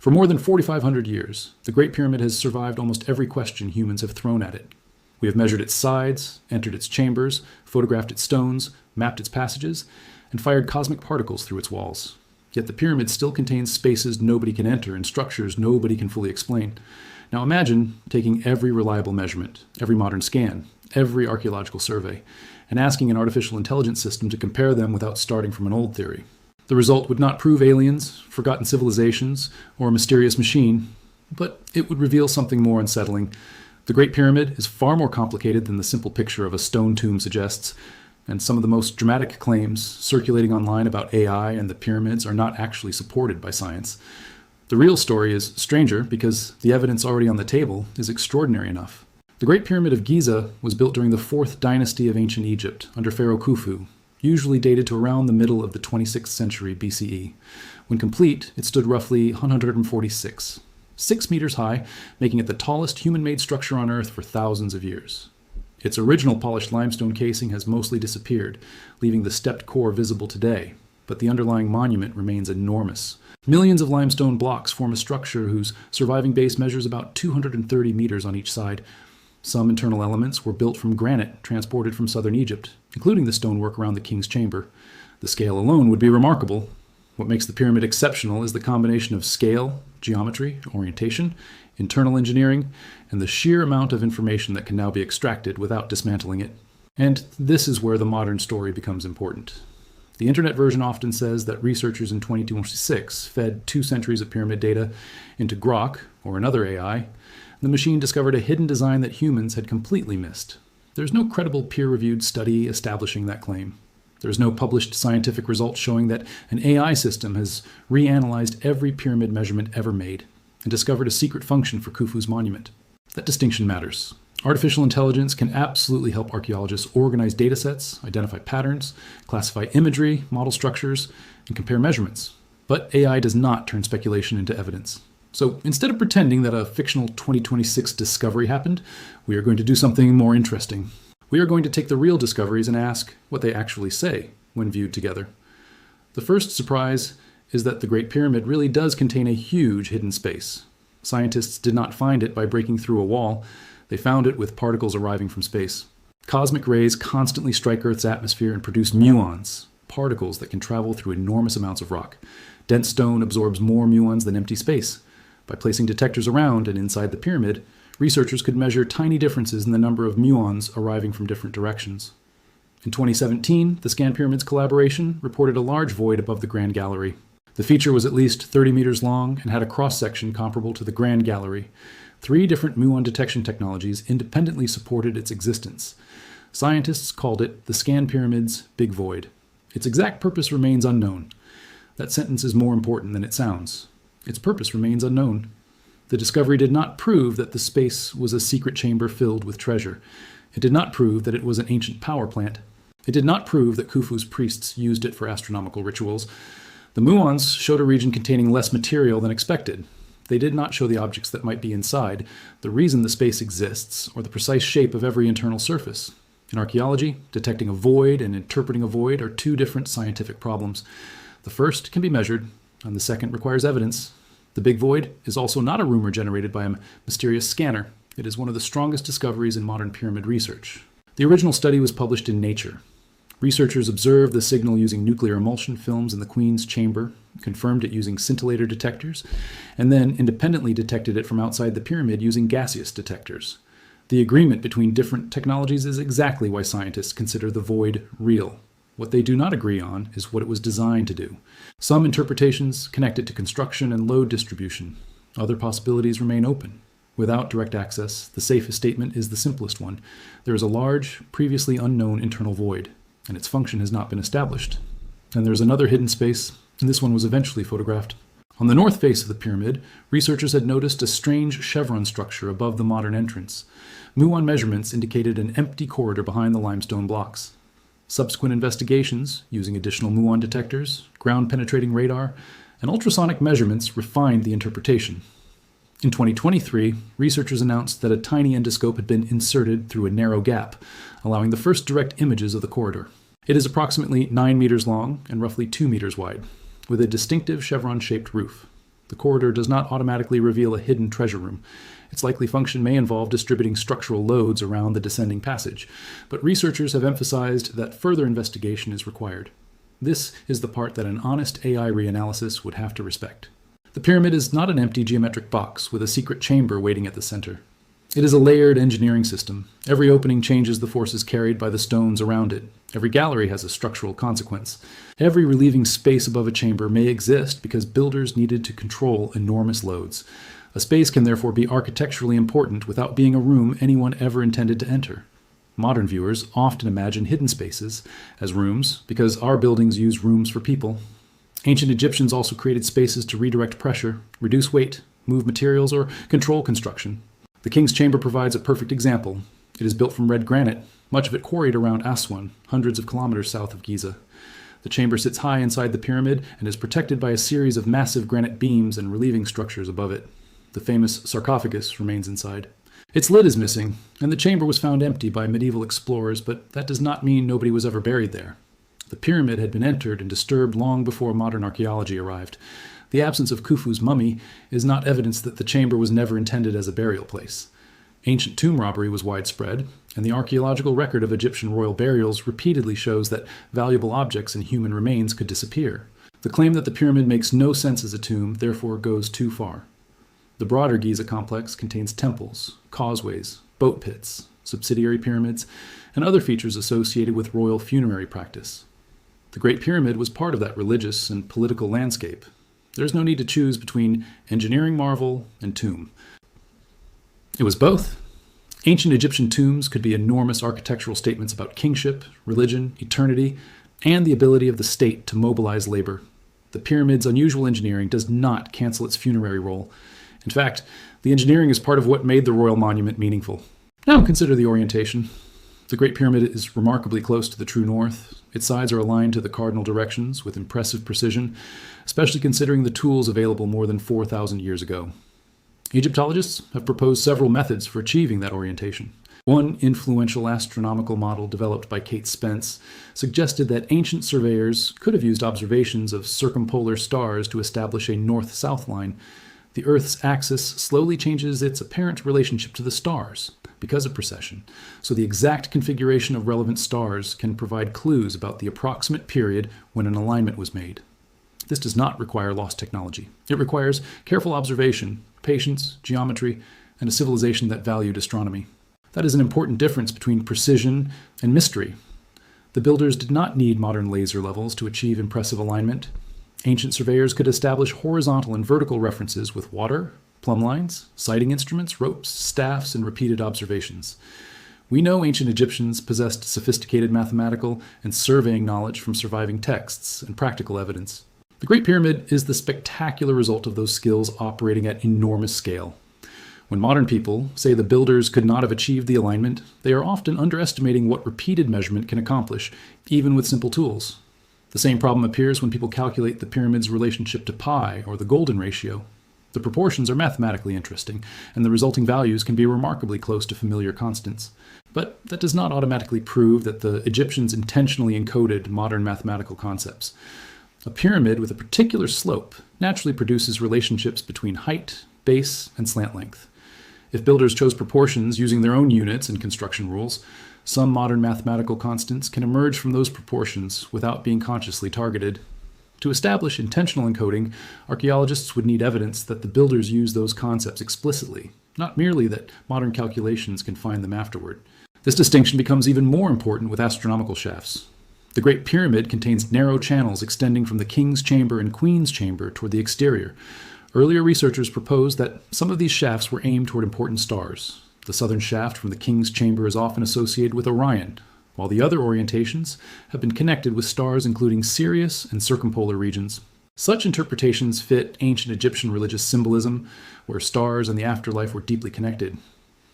For more than 4,500 years, the Great Pyramid has survived almost every question humans have thrown at it. We have measured its sides, entered its chambers, photographed its stones, mapped its passages, and fired cosmic particles through its walls. Yet the pyramid still contains spaces nobody can enter and structures nobody can fully explain. Now imagine taking every reliable measurement, every modern scan, every archaeological survey, and asking an artificial intelligence system to compare them without starting from an old theory. The result would not prove aliens, forgotten civilizations, or a mysterious machine, but it would reveal something more unsettling. The Great Pyramid is far more complicated than the simple picture of a stone tomb suggests, and some of the most dramatic claims circulating online about AI and the pyramids are not actually supported by science. The real story is stranger because the evidence already on the table is extraordinary enough. The Great Pyramid of Giza was built during the 4th dynasty of ancient Egypt under Pharaoh Khufu, usually dated to around the middle of the 26th century BCE. When complete, it stood roughly 146, 6 meters high, making it the tallest human-made structure on Earth for thousands of years. Its original polished limestone casing has mostly disappeared, leaving the stepped core visible today, but the underlying monument remains enormous. Millions of limestone blocks form a structure whose surviving base measures about 230 meters on each side. Some internal elements were built from granite transported from southern Egypt, including the stonework around the king's chamber. The scale alone would be remarkable. What makes the pyramid exceptional is the combination of scale, geometry, orientation, internal engineering, and the sheer amount of information that can now be extracted without dismantling it. And this is where the modern story becomes important. The internet version often says that researchers in 2026 fed 2 centuries of pyramid data into Grok, or another AI. The machine discovered a hidden design that humans had completely missed. There's no credible peer-reviewed study establishing that claim. There's no published scientific results showing that an AI system has reanalyzed every pyramid measurement ever made and discovered a secret function for Khufu's monument. That distinction matters. Artificial intelligence can absolutely help archaeologists organize datasets, identify patterns, classify imagery, model structures, and compare measurements. But AI does not turn speculation into evidence. So instead of pretending that a fictional 2026 discovery happened, we are going to do something more interesting. We are going to take the real discoveries and ask what they actually say when viewed together. The first surprise is that the Great Pyramid really does contain a huge hidden space. Scientists did not find it by breaking through a wall. They found it with particles arriving from space. Cosmic rays constantly strike Earth's atmosphere and produce muons, particles that can travel through enormous amounts of rock. Dense stone absorbs more muons than empty space. By placing detectors around and inside the pyramid, researchers could measure tiny differences in the number of muons arriving from different directions. In 2017, the ScanPyramids collaboration reported a large void above the Grand Gallery. The feature was at least 30 meters long and had a cross-section comparable to the Grand Gallery. 3 different muon detection technologies independently supported its existence. Scientists called it the ScanPyramids Big Void. Its exact purpose remains unknown. That sentence is more important than it sounds. Its purpose remains unknown. The discovery did not prove that the space was a secret chamber filled with treasure. It did not prove that it was an ancient power plant. It did not prove that Khufu's priests used it for astronomical rituals. The muons showed a region containing less material than expected. They did not show the objects that might be inside, the reason the space exists, or the precise shape of every internal surface. In archaeology, detecting a void and interpreting a void are 2 different scientific problems. The first can be measured, and the second requires evidence. The Big Void is also not a rumor generated by a mysterious scanner. It is one of the strongest discoveries in modern pyramid research. The original study was published in Nature. Researchers observed the signal using nuclear emulsion films in the Queen's chamber, confirmed it using scintillator detectors, and then independently detected it from outside the pyramid using gaseous detectors. The agreement between different technologies is exactly why scientists consider the void real. What they do not agree on is what it was designed to do. Some interpretations connect it to construction and load distribution. Other possibilities remain open. Without direct access, the safest statement is the simplest one. There is a large, previously unknown internal void, and its function has not been established. And there's another hidden space, and this one was eventually photographed. On the north face of the pyramid, researchers had noticed a strange chevron structure above the modern entrance. Muon measurements indicated an empty corridor behind the limestone blocks. Subsequent investigations, using additional muon detectors, ground-penetrating radar, and ultrasonic measurements refined the interpretation. In 2023, researchers announced that a tiny endoscope had been inserted through a narrow gap, allowing the first direct images of the corridor. It is approximately 9 meters long and roughly 2 meters wide, with a distinctive chevron-shaped roof. The corridor does not automatically reveal a hidden treasure room. Its likely function may involve distributing structural loads around the descending passage, but researchers have emphasized that further investigation is required. This is the part that an honest AI reanalysis would have to respect. The pyramid is not an empty geometric box with a secret chamber waiting at the center. It is a layered engineering system. Every opening changes the forces carried by the stones around it. Every gallery has a structural consequence. Every relieving space above a chamber may exist because builders needed to control enormous loads. A space can therefore be architecturally important without being a room anyone ever intended to enter. Modern viewers often imagine hidden spaces as rooms because our buildings use rooms for people. Ancient Egyptians also created spaces to redirect pressure, reduce weight, move materials, or control construction. The king's chamber provides a perfect example. It is built from red granite, much of it quarried around Aswan, hundreds of kilometers south of Giza. The chamber sits high inside the pyramid and is protected by a series of massive granite beams and relieving structures above it. The famous sarcophagus remains inside. Its lid is missing, and the chamber was found empty by medieval explorers, but that does not mean nobody was ever buried there. The pyramid had been entered and disturbed long before modern archaeology arrived. The absence of Khufu's mummy is not evidence that the chamber was never intended as a burial place. Ancient tomb robbery was widespread, and the archaeological record of Egyptian royal burials repeatedly shows that valuable objects and human remains could disappear. The claim that the pyramid makes no sense as a tomb therefore goes too far. The broader Giza complex contains temples, causeways, boat pits, subsidiary pyramids, and other features associated with royal funerary practice. The Great Pyramid was part of that religious and political landscape. There is no need to choose between engineering marvel and tomb. It was both. Ancient Egyptian tombs could be enormous architectural statements about kingship, religion, eternity, and the ability of the state to mobilize labor. The pyramid's unusual engineering does not cancel its funerary role. In fact, the engineering is part of what made the royal monument meaningful. Now consider the orientation. The Great Pyramid is remarkably close to the true north. Its sides are aligned to the cardinal directions with impressive precision, especially considering the tools available more than 4,000 years ago. Egyptologists have proposed several methods for achieving that orientation. One influential astronomical model developed by Kate Spence suggested that ancient surveyors could have used observations of circumpolar stars to establish a north-south line. The Earth's axis slowly changes its apparent relationship to the stars because of precession, so the exact configuration of relevant stars can provide clues about the approximate period when an alignment was made. This does not require lost technology. It requires careful observation, patience, geometry, and a civilization that valued astronomy. That is an important difference between precision and mystery. The builders did not need modern laser levels to achieve impressive alignment. Ancient surveyors could establish horizontal and vertical references with water, plumb lines, sighting instruments, ropes, staffs, and repeated observations. We know ancient Egyptians possessed sophisticated mathematical and surveying knowledge from surviving texts and practical evidence. The Great Pyramid is the spectacular result of those skills operating at enormous scale. When modern people say the builders could not have achieved the alignment, they are often underestimating what repeated measurement can accomplish, even with simple tools. The same problem appears when people calculate the pyramid's relationship to pi or the golden ratio. The proportions are mathematically interesting, and the resulting values can be remarkably close to familiar constants. But that does not automatically prove that the Egyptians intentionally encoded modern mathematical concepts. A pyramid with a particular slope naturally produces relationships between height, base, and slant length. If builders chose proportions using their own units and construction rules, some modern mathematical constants can emerge from those proportions without being consciously targeted. To establish intentional encoding, archaeologists would need evidence that the builders used those concepts explicitly, not merely that modern calculations can find them afterward. This distinction becomes even more important with astronomical shafts. The Great Pyramid contains narrow channels extending from the king's chamber and queen's chamber toward the exterior. Earlier researchers proposed that some of these shafts were aimed toward important stars. The southern shaft from the king's chamber is often associated with Orion, while the other orientations have been connected with stars including Sirius and circumpolar regions. Such interpretations fit ancient Egyptian religious symbolism, where stars and the afterlife were deeply connected.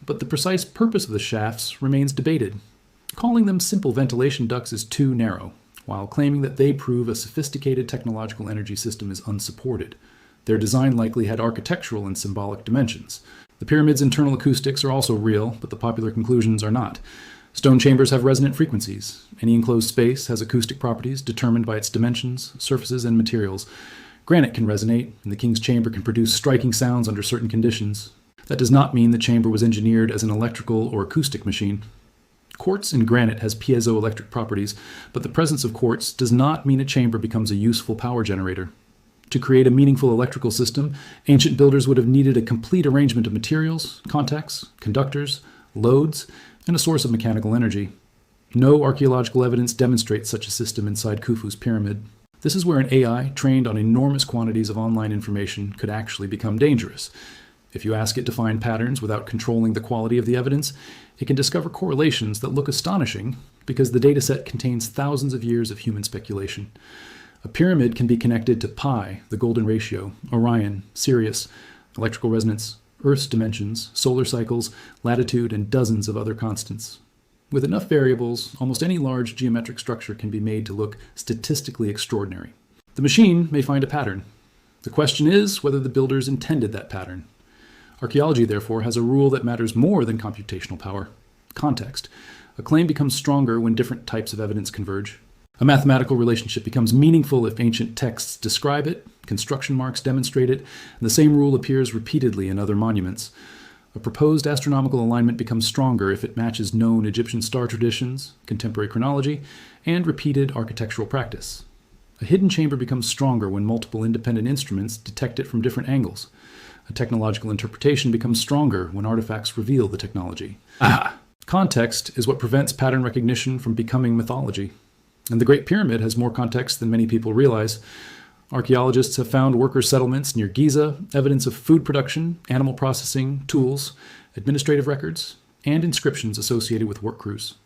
But the precise purpose of the shafts remains debated. Calling them simple ventilation ducts is too narrow, while claiming that they prove a sophisticated technological energy system is unsupported. Their design likely had architectural and symbolic dimensions. The pyramid's internal acoustics are also real, but the popular conclusions are not. Stone chambers have resonant frequencies. Any enclosed space has acoustic properties determined by its dimensions, surfaces, and materials. Granite can resonate, and the king's chamber can produce striking sounds under certain conditions. That does not mean the chamber was engineered as an electrical or acoustic machine. Quartz in granite has piezoelectric properties, but the presence of quartz does not mean a chamber becomes a useful power generator. To create a meaningful electrical system, ancient builders would have needed a complete arrangement of materials, contacts, conductors, loads, and a source of mechanical energy. No archaeological evidence demonstrates such a system inside Khufu's pyramid. This is where an AI trained on enormous quantities of online information could actually become dangerous. If you ask it to find patterns without controlling the quality of the evidence, it can discover correlations that look astonishing because the dataset contains thousands of years of human speculation. A pyramid can be connected to pi, the golden ratio, Orion, Sirius, electrical resonance, Earth's dimensions, solar cycles, latitude, and dozens of other constants. With enough variables, almost any large geometric structure can be made to look statistically extraordinary. The machine may find a pattern. The question is whether the builders intended that pattern. Archaeology, therefore, has a rule that matters more than computational power: context. A claim becomes stronger when different types of evidence converge. A mathematical relationship becomes meaningful if ancient texts describe it, construction marks demonstrate it, and the same rule appears repeatedly in other monuments. A proposed astronomical alignment becomes stronger if it matches known Egyptian star traditions, contemporary chronology, and repeated architectural practice. A hidden chamber becomes stronger when multiple independent instruments detect it from different angles. A technological interpretation becomes stronger when artifacts reveal the technology. Context is what prevents pattern recognition from becoming mythology. And the Great Pyramid has more context than many people realize. Archaeologists have found worker settlements near Giza, evidence of food production, animal processing, tools, administrative records, and inscriptions associated with work crews.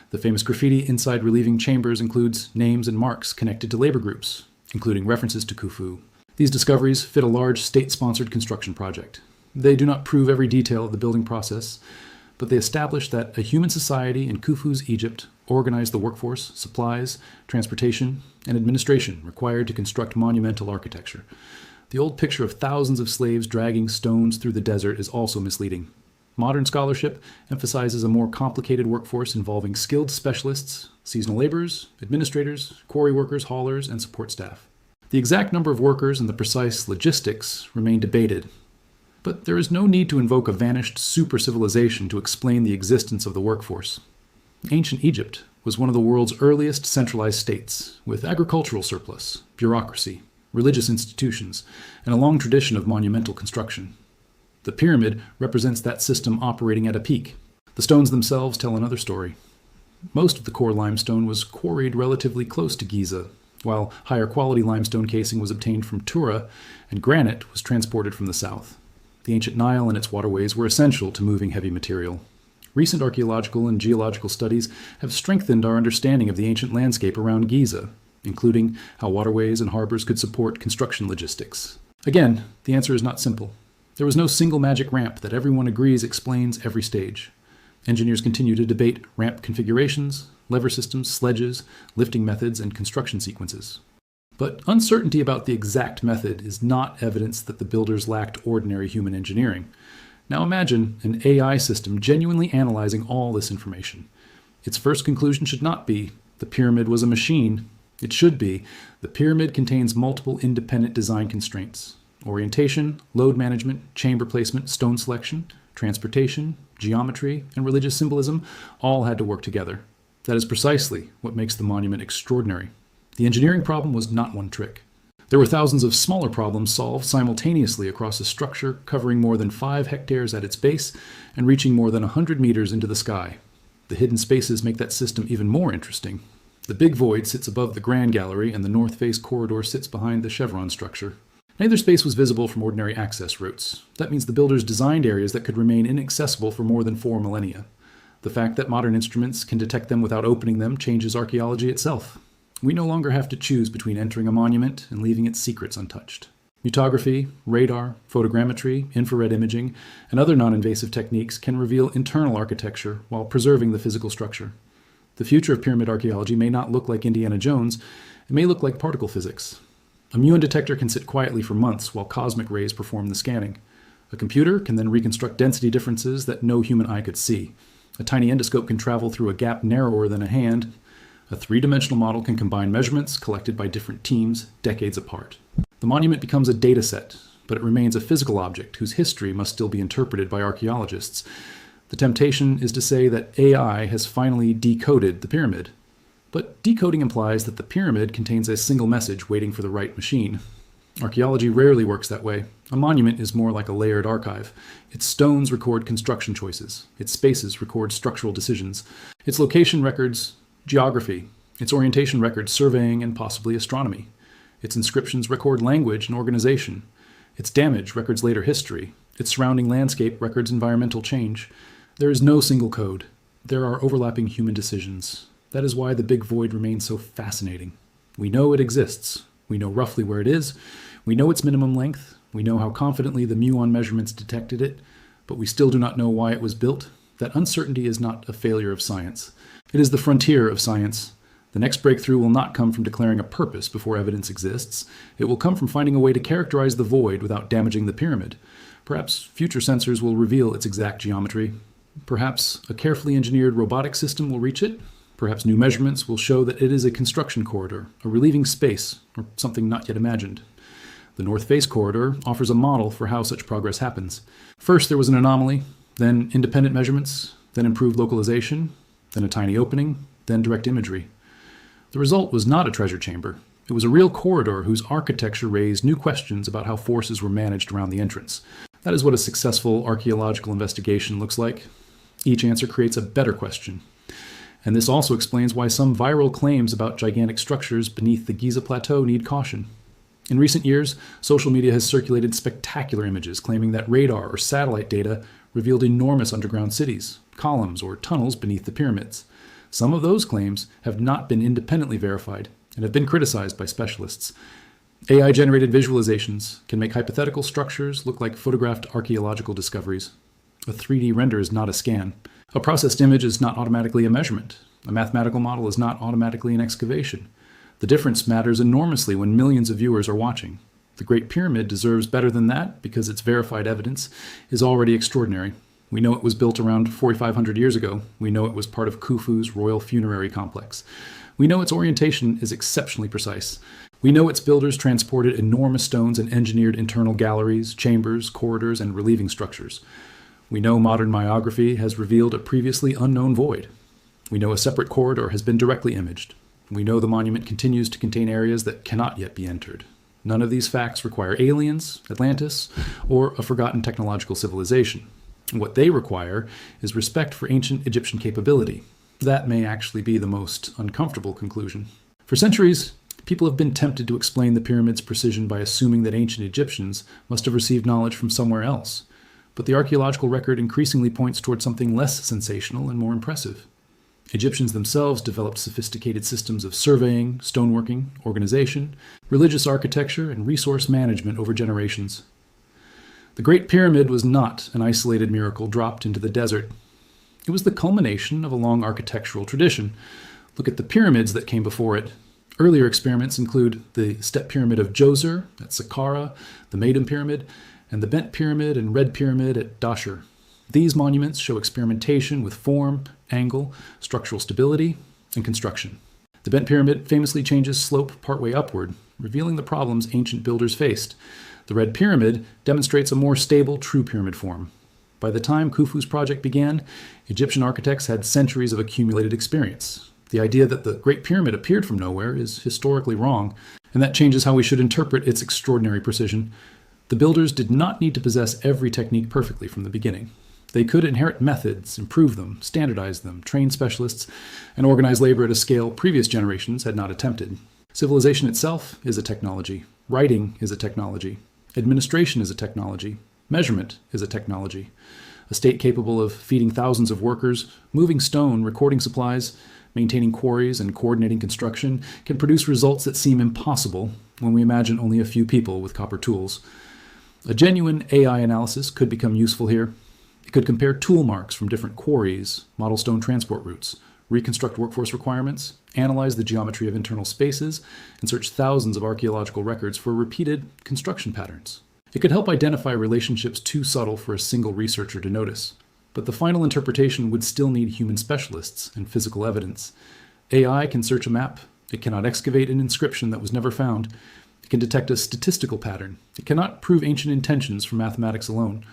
The famous graffiti inside relieving chambers includes names and marks connected to labor groups, including references to Khufu. These discoveries fit a large state-sponsored construction project. They do not prove every detail of the building process, but they establish that a human society in Khufu's Egypt organized the workforce, supplies, transportation, and administration required to construct monumental architecture. The old picture of thousands of slaves dragging stones through the desert is also misleading. Modern scholarship emphasizes a more complicated workforce involving skilled specialists, seasonal laborers, administrators, quarry workers, haulers, and support staff. The exact number of workers and the precise logistics remain debated, but there is no need to invoke a vanished super-civilization to explain the existence of the workforce. Ancient Egypt was one of the world's earliest centralized states, with agricultural surplus, bureaucracy, religious institutions, and a long tradition of monumental construction. The pyramid represents that system operating at a peak. The stones themselves tell another story. Most of the core limestone was quarried relatively close to Giza, while higher quality limestone casing was obtained from Tura, and granite was transported from the south. The ancient Nile and its waterways were essential to moving heavy material. Recent archaeological and geological studies have strengthened our understanding of the ancient landscape around Giza, including how waterways and harbors could support construction logistics. Again, the answer is not simple. There was no single magic ramp that everyone agrees explains every stage. Engineers continue to debate ramp configurations, lever systems, sledges, lifting methods, and construction sequences. But uncertainty about the exact method is not evidence that the builders lacked ordinary human engineering. Now imagine an AI system genuinely analyzing all this information. Its first conclusion should not be, the pyramid was a machine. It should be, the pyramid contains multiple independent design constraints. Orientation, load management, chamber placement, stone selection, transportation, geometry, and religious symbolism all had to work together. That is precisely what makes the monument extraordinary. The engineering problem was not one trick. There were thousands of smaller problems solved simultaneously across a structure covering more than 5 hectares at its base and reaching more than 100 meters into the sky. The hidden spaces make that system even more interesting. The Big Void sits above the Grand Gallery, and the north face corridor sits behind the chevron structure. Neither space was visible from ordinary access routes. That means the builders designed areas that could remain inaccessible for more than 4 millennia. The fact that modern instruments can detect them without opening them changes archaeology itself. We no longer have to choose between entering a monument and leaving its secrets untouched. Mutography, radar, photogrammetry, infrared imaging, and other non-invasive techniques can reveal internal architecture while preserving the physical structure. The future of pyramid archaeology may not look like Indiana Jones. It may look like particle physics. A muon detector can sit quietly for months while cosmic rays perform the scanning. A computer can then reconstruct density differences that no human eye could see. A tiny endoscope can travel through a gap narrower than a hand. A 3-dimensional model can combine measurements collected by different teams decades apart. The The monument becomes a data set, but it remains a physical object whose history must still be interpreted by archaeologists. The temptation is to say that AI has finally decoded the pyramid. But decoding implies that the pyramid contains a single message waiting for the right machine. Archaeology rarely works that way. A monument is more like a layered archive. Its stones record construction choices. Its spaces record structural decisions. Its location records geography. Its orientation records surveying and possibly astronomy. Its inscriptions record language and organization. Its damage records later history. Its surrounding landscape records environmental change. There is no single code. There are overlapping human decisions. That is why the Big Void remains so fascinating. We know it exists. We know roughly where it is. We know its minimum length. We know how confidently the muon measurements detected it, but we still do not know why it was built. That uncertainty is not a failure of science. It is the frontier of science. The next breakthrough will not come from declaring a purpose before evidence exists. It will come from finding a way to characterize the void without damaging the pyramid. Perhaps future sensors will reveal its exact geometry. Perhaps a carefully engineered robotic system will reach it. Perhaps new measurements will show that it is a construction corridor, a relieving space, or something not yet imagined. The North Face corridor offers a model for how such progress happens. First there was an anomaly, then independent measurements, then improved localization, then a tiny opening, then direct imagery. The result was not a treasure chamber. It was a real corridor whose architecture raised new questions about how forces were managed around the entrance. That is what a successful archaeological investigation looks like. Each answer creates a better question. And this also explains why some viral claims about gigantic structures beneath the Giza plateau need caution. In recent years, social media has circulated spectacular images claiming that radar or satellite data revealed enormous underground cities, columns, or tunnels beneath the pyramids. Some of those claims have not been independently verified and have been criticized by specialists. AI-generated visualizations can make hypothetical structures look like photographed archaeological discoveries. A 3D render is not a scan. A processed image is not automatically a measurement. A mathematical model is not automatically an excavation. The difference matters enormously when millions of viewers are watching. The Great Pyramid deserves better than that because its verified evidence is already extraordinary. We know it was built around 4,500 years ago. We know it was part of Khufu's royal funerary complex. We know its orientation is exceptionally precise. We know its builders transported enormous stones and engineered internal galleries, chambers, corridors, and relieving structures. We know modern myography has revealed a previously unknown void. We know a separate corridor has been directly imaged. We know the monument continues to contain areas that cannot yet be entered. None of these facts require aliens, Atlantis, or a forgotten technological civilization. What they require is respect for ancient Egyptian capability. That may actually be the most uncomfortable conclusion. For centuries, people have been tempted to explain the pyramid's precision by assuming that ancient Egyptians must have received knowledge from somewhere else. But the archaeological record increasingly points toward something less sensational and more impressive. Egyptians themselves developed sophisticated systems of surveying, stoneworking, organization, religious architecture, and resource management over generations. The Great Pyramid was not an isolated miracle dropped into the desert. It was the culmination of a long architectural tradition. Look at the pyramids that came before it. Earlier experiments include the Step Pyramid of Djoser at Saqqara, the Maiden Pyramid, and the Bent Pyramid and Red Pyramid at Dashur. These monuments show experimentation with form, angle, structural stability, and construction. The Bent Pyramid famously changes slope partway upward, revealing the problems ancient builders faced. The Red Pyramid demonstrates a more stable, true pyramid form. By the time Khufu's project began, Egyptian architects had centuries of accumulated experience. The idea that the Great Pyramid appeared from nowhere is historically wrong, and that changes how we should interpret its extraordinary precision. The builders did not need to possess every technique perfectly from the beginning. They could inherit methods, improve them, standardize them, train specialists, and organize labor at a scale previous generations had not attempted. Civilization itself is a technology. Writing is a technology. Administration is a technology. Measurement is a technology. A state capable of feeding thousands of workers, moving stone, recording supplies, maintaining quarries, and coordinating construction can produce results that seem impossible when we imagine only a few people with copper tools. A genuine AI analysis could become useful here. It could compare tool marks from different quarries, model stone transport routes, reconstruct workforce requirements, analyze the geometry of internal spaces, and search thousands of archaeological records for repeated construction patterns. It could help identify relationships too subtle for a single researcher to notice. But the final interpretation would still need human specialists and physical evidence. AI can search a map. It cannot excavate an inscription that was never found. It can detect a statistical pattern. It cannot prove ancient intentions from mathematics alone.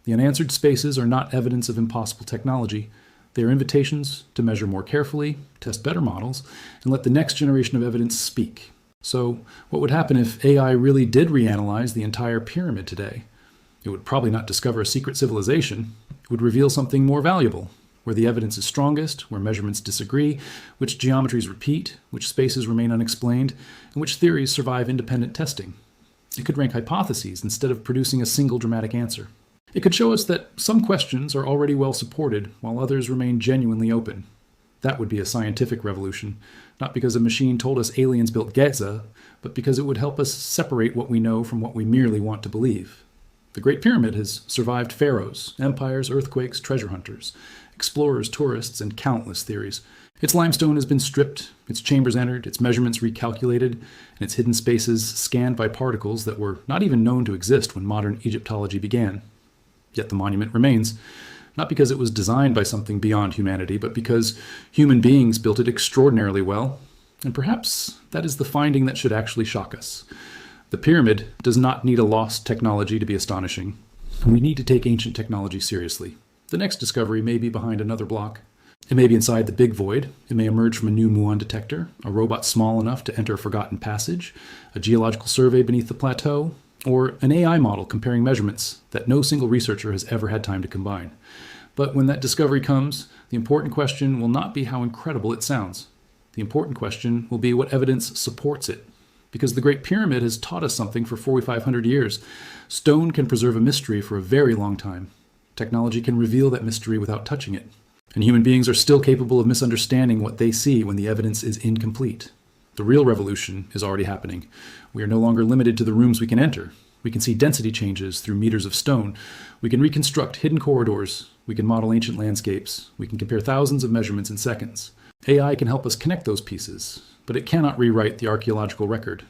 The unanswered spaces are not evidence of impossible technology. They are invitations to measure more carefully, test better models, and let the next generation of evidence speak. So, what would happen if AI really did reanalyze the entire pyramid today? It would probably not discover a secret civilization. It would reveal something more valuable, where the evidence is strongest, where measurements disagree, which geometries repeat, which spaces remain unexplained, and which theories survive independent testing. It could rank hypotheses instead of producing a single dramatic answer. It could show us that some questions are already well supported, while others remain genuinely open. That would be a scientific revolution, not because a machine told us aliens built Giza, but because it would help us separate what we know from what we merely want to believe. The Great Pyramid has survived pharaohs, empires, earthquakes, treasure hunters, explorers, tourists, and countless theories. Its limestone has been stripped, its chambers entered, its measurements recalculated, and its hidden spaces scanned by particles that were not even known to exist when modern Egyptology began. Yet the monument remains, not because it was designed by something beyond humanity, but because human beings built it extraordinarily well. And perhaps that is the finding that should actually shock us. The pyramid does not need a lost technology to be astonishing. We need to take ancient technology seriously. The next discovery may be behind another block. It may be inside the Big Void. It may emerge from a new muon detector, a robot small enough to enter a forgotten passage, a geological survey beneath the plateau, or an AI model comparing measurements that no single researcher has ever had time to combine. But when that discovery comes, the important question will not be how incredible it sounds. The important question will be what evidence supports it. Because the Great Pyramid has taught us something for 4,500 years. Stone can preserve a mystery for a very long time. Technology can reveal that mystery without touching it. And human beings are still capable of misunderstanding what they see when the evidence is incomplete. The real revolution is already happening. We are no longer limited to the rooms we can enter. We can see density changes through meters of stone. We can reconstruct hidden corridors. We can model ancient landscapes. We can compare thousands of measurements in seconds. AI can help us connect those pieces, but it cannot rewrite the archaeological record.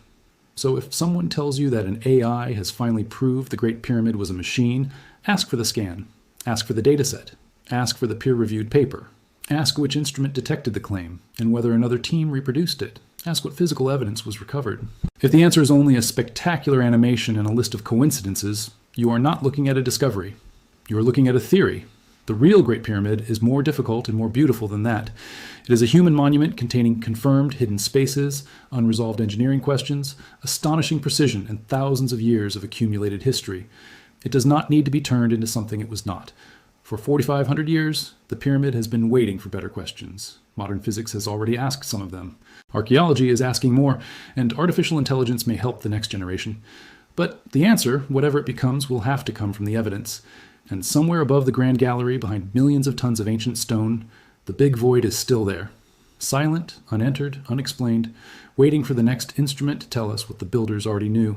So if someone tells you that an AI has finally proved the Great Pyramid was a machine, ask for the scan. Ask for the dataset. Ask for the peer-reviewed paper. Ask which instrument detected the claim and whether another team reproduced it. Ask what physical evidence was recovered. If the answer is only a spectacular animation and a list of coincidences, you are not looking at a discovery. You are looking at a theory. The real Great Pyramid is more difficult and more beautiful than that. It is a human monument containing confirmed hidden spaces, unresolved engineering questions, astonishing precision, and thousands of years of accumulated history. It does not need to be turned into something it was not. For 4,500 years, the pyramid has been waiting for better questions. Modern physics has already asked some of them. Archaeology is asking more, and artificial intelligence may help the next generation. But the answer, whatever it becomes, will have to come from the evidence. And somewhere above the Grand Gallery, behind millions of tons of ancient stone, the Big Void is still there. Silent, unentered, unexplained, waiting for the next instrument to tell us what the builders already knew.